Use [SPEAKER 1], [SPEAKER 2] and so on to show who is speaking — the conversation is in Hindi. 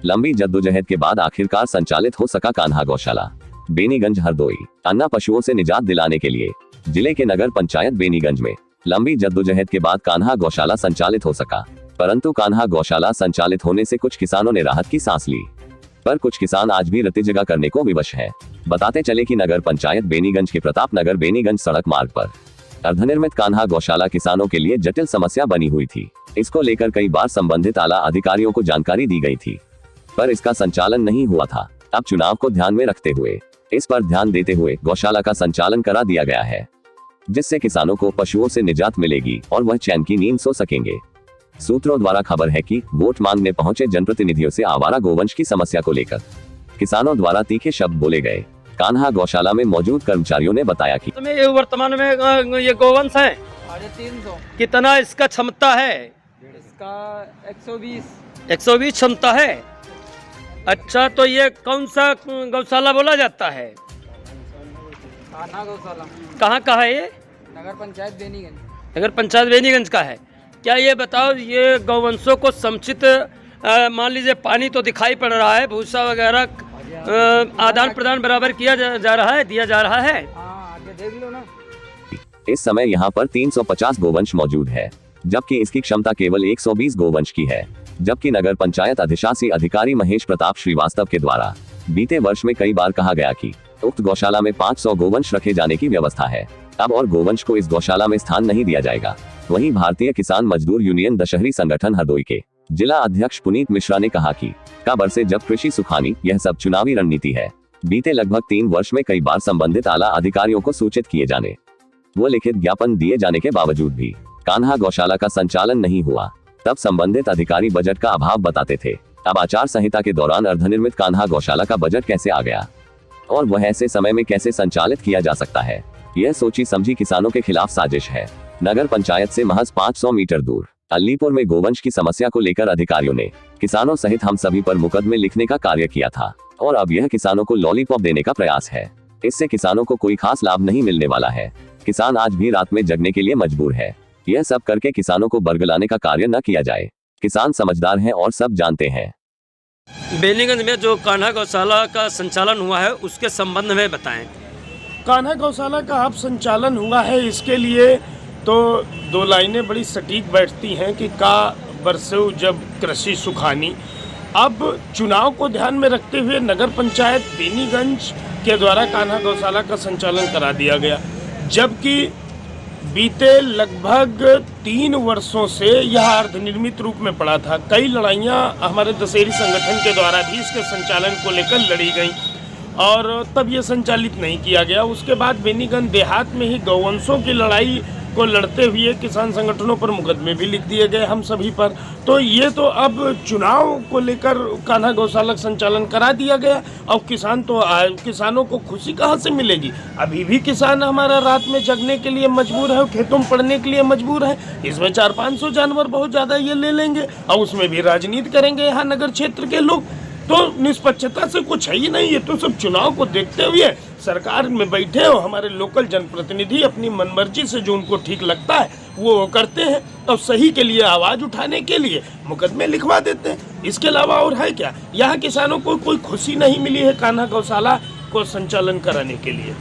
[SPEAKER 1] लंबी जद्दोजहद के बाद आखिरकार संचालित हो सका कान्हा गौशाला। बेनीगंज हरदोई। अन्ना पशुओं से निजात दिलाने के लिए जिले के नगर पंचायत बेनीगंज में लंबी जद्दोजहद के बाद कान्हा गौशाला संचालित हो सका, परंतु कान्हा गौशाला संचालित होने से कुछ किसानों ने राहत की सांस ली, पर कुछ किसान आज भी रत्तीजगा करने को विवश है। बताते चले कि नगर पंचायत बेनीगंज के प्रताप नगर बेनीगंज सड़क मार्ग पर अर्धनिर्मित कान्हा गौशाला किसानों के लिए जटिल समस्या बनी हुई थी। इसको लेकर कई बार संबंधित आला अधिकारियों को जानकारी दी गई थी, पर इसका संचालन नहीं हुआ था। अब चुनाव को ध्यान में रखते हुए इस पर ध्यान देते हुए गौशाला का संचालन करा दिया गया है, जिससे किसानों को पशुओं से निजात मिलेगी और वह चैन की नींद सो सकेंगे। सूत्रों द्वारा खबर है कि वोट मांगने पहुंचे जनप्रतिनिधियों से आवारा गोवंश की समस्या को लेकर किसानों द्वारा तीखे शब्द बोले गए। कान्हा गौशाला में मौजूद कर्मचारियों ने बताया कि
[SPEAKER 2] ये वर्तमान में ये गोवंश है
[SPEAKER 3] 350।
[SPEAKER 2] कितना इसका क्षमता है?
[SPEAKER 3] इसका
[SPEAKER 2] 120 क्षमता है। अच्छा, तो ये कौन सा गौशाला बोला जाता है?
[SPEAKER 3] कान्हा गौशाला
[SPEAKER 2] कहाँ का है ये?
[SPEAKER 3] नगर पंचायत बेनीगंज।
[SPEAKER 2] नगर पंचायत बेनीगंज का है। क्या ये बताओ, ये गौवंशों को समुचित मान लीजिए पानी तो दिखाई पड़ रहा है, भूसा वगैरह आदान प्रदान बराबर किया जा रहा है, दिया जा रहा है?
[SPEAKER 3] हाँ, आगे देख लो ना।
[SPEAKER 1] इस समय यहाँ पर 350 गोवंश मौजूद है, जबकि इसकी क्षमता केवल 120 गोवंश की है। जबकि नगर पंचायत अधिशासी अधिकारी महेश प्रताप श्रीवास्तव के द्वारा बीते वर्ष में कई बार कहा गया कि उक्त गौशाला में 500 गोवंश रखे जाने की व्यवस्था है। अब और गोवंश को इस गौशाला में स्थान नहीं दिया जाएगा। वहीं भारतीय किसान मजदूर यूनियन दशहरी संगठन हरदोई के जिला अध्यक्ष पुनीत मिश्रा ने कहा कि का बरसे जब कृषि सुखानी, यह सब चुनावी रणनीति है। बीते लगभग 3 वर्ष में कई बार संबंधित आला अधिकारियों को सूचित किए जाने व लिखित ज्ञापन दिए जाने के बावजूद भी कान्हा गौशाला का संचालन नहीं हुआ। तब संबंधित अधिकारी बजट का अभाव बताते थे। अब आचार संहिता के दौरान अर्धनिर्मित कान्हा गौशाला का बजट कैसे आ गया और वह ऐसे समय में कैसे संचालित किया जा सकता है, यह सोची समझी किसानों के खिलाफ साजिश है। नगर पंचायत से महज 500 मीटर दूर अलीपुर में गोवंश की समस्या को लेकर अधिकारियों ने किसानों सहित हम सभी पर मुकदमे लिखने का कार्य किया था और अब यह किसानों को लॉलीपॉप देने का प्रयास है। इससे किसानों को कोई खास लाभ नहीं मिलने वाला है। किसान आज भी रात में जगने के लिए मजबूर है। यह सब करके किसानों को बरगलाने का कार्य न किया जाए। किसान समझदार हैं और सब जानते हैं।
[SPEAKER 2] बेनीगंज में जो कान्हा गौशाला का संचालन हुआ है उसके संबंध में बताएं।
[SPEAKER 4] कान्हा गौशाला का अब संचालन हुआ है, इसके लिए तो 2 लाइनें बड़ी सटीक बैठती हैं कि का बरसों जब कृषि सुखानी। अब चुनाव को ध्यान में रखते हुए नगर पंचायत बेनीगंज के द्वारा कान्हा गौशाला का संचालन करा दिया गया, जबकि बीते लगभग 3 वर्षों से यह अर्धनिर्मित रूप में पड़ा था। कई लड़ाइयाँ हमारे दशहरी संगठन के द्वारा भी इसके संचालन को लेकर लड़ी गई और तब ये संचालित नहीं किया गया। उसके बाद बेनीगंज देहात में ही गौवंशों की लड़ाई को लड़ते हुए किसान संगठनों पर मुकदमे भी लिख दिए गए हम सभी पर। तो ये तो अब चुनाव को लेकर कान्हा गौशाला संचालन करा दिया गया। अब किसानों को खुशी कहाँ से मिलेगी? अभी भी किसान हमारा रात में जगने के लिए मजबूर है, खेतों में पड़ने के लिए मजबूर है। इसमें 400-500 जानवर बहुत ज़्यादा ये ले लेंगे और उसमें भी राजनीति करेंगे यहाँ नगर क्षेत्र के लोग। तो निष्पक्षता से कुछ है ही नहीं। ये तो सब चुनाव को देखते हुए सरकार में बैठे हो हमारे लोकल जनप्रतिनिधि अपनी मनमर्जी से जो उनको ठीक लगता है वो करते हैं और सही के लिए आवाज़ उठाने के लिए मुकदमे लिखवा देते हैं। इसके अलावा और है क्या? यहाँ किसानों को कोई खुशी नहीं मिली है कान्हा गौशाला को संचालन कराने के लिए।